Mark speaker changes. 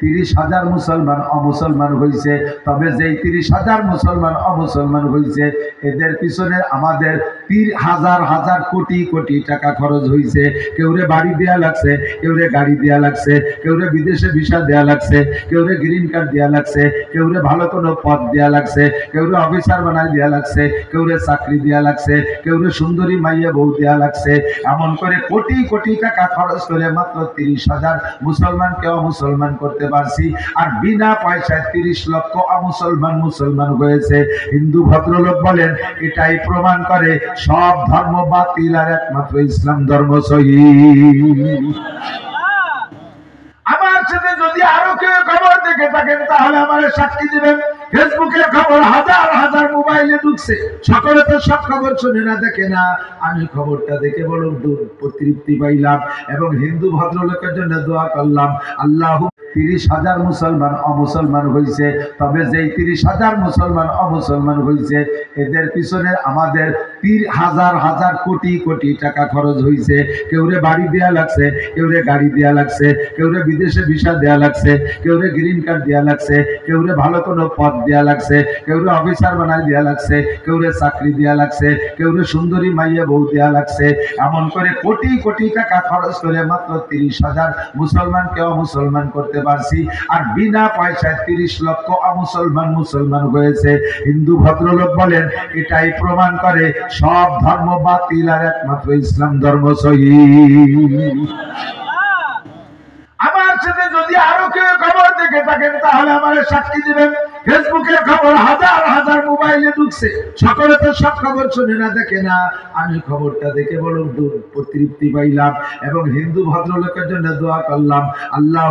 Speaker 1: 30,000 মুসলমান অমুসলমান হয়েছে। তবে যেই 30,000 মুসলমান অমুসলমান হয়েছে এদের পিছনে আমাদের 30,000 কোটি কোটি টাকা খরচ হয়েছে। কেউরে বাড়ি দেয়া লাগছে, কেউরে গাড়ি দেয়া লাগছে, কেউরে বিদেশে ভিসা দেয়া লাগছে, কেউরে গ্রিন কার্ড দেয়া লাগছে, কেউরে ভালো কোনো পদ দেয়া লাগছে, কেউরে অফিসার বানায় দেয়া লাগছে, কেউরে চাকরি দেয়া লাগছে, কেউরে সুন্দরী মাইয়া বউ দেয়া লাগছে। এমন করে কোটি কোটি টাকা খরচ করে মাত্র 30,000 মুসলমানকে অমুসলমান করতে পারছি। আর বিনা পয়সায় 30 লক্ষ অমুসলমান মুসলমান হয়েছে। হিন্দু ভদ্রলোক বলেন এটাই প্রমাণ করে সব ধর্ম বাতিল আর একমাত্র ইসলাম ধর্ম সহি। আমার সাথে যদি আরো কেউ খবর দেখে থাকেন তাহলে আমার সাক্ষী দিবেন। ফেসবুকের খবর হাজার হাজার মোবাইলে ঢুকছে, সকলে তো সব খবর শুনে না, দেখে না। আমি খবরটা দেখে বড় তৃপ্তি পাইলাম এবং হিন্দু ভদ্রলোকের জন্য দোয়া করলাম, আল্লাহ 30,000 মুসলমান অমুসলমান হয়েছে। তবে যেই 30,000 মুসলমান অমুসলমান হয়েছে এদের পিছনে আমাদের 30,000 কোটি কোটি টাকা খরচ হয়েছে। কেউরে বাড়ি দেয়া লাগছে, কেউরে গাড়ি দেয়া লাগছে, কেউরে বিদেশে ভিসা দেয়া লাগছে, কেউরে গ্রিন কার্ড দেয়া লাগছে, কেউরে ভালো কোনো পদ দেয়া লাগছে, কেউরে অফিসার বানায় দেয়া লাগছে, কেউরে চাকরি দেয়া লাগছে, কেউরে সুন্দরী মাইয়া বউ দেয়া লাগছে। এমন করে কোটি কোটি টাকা খরচ করে মাত্র 30,000 মুসলমানকে অমুসলমান করতে পারছি। আর বিনা পয়সায় 30 লক্ষ অমুসলমান মুসলমান হয়েছে। হিন্দু ভদ্রলোক বলেন এটাই প্রমাণ করে সব ধর্ম বাতিল আর একমাত্র ইসলাম ধর্ম সহি। আমার সাথে যদি আরো কেউ খবর দেখে থাকেন তাহলে আমার সাক্ষী দিবেন। ফেসবুকের খবর হাজার হাজার মোবাইলে ঢুকছে, সকলে তো সব খবর শুনে না, দেখে না। আমি খবরটা দেখে বড় তৃপ্তি পাইলাম এবং হিন্দু ভদ্রলোকের জন্য দোয়া করলাম, আল্লাহ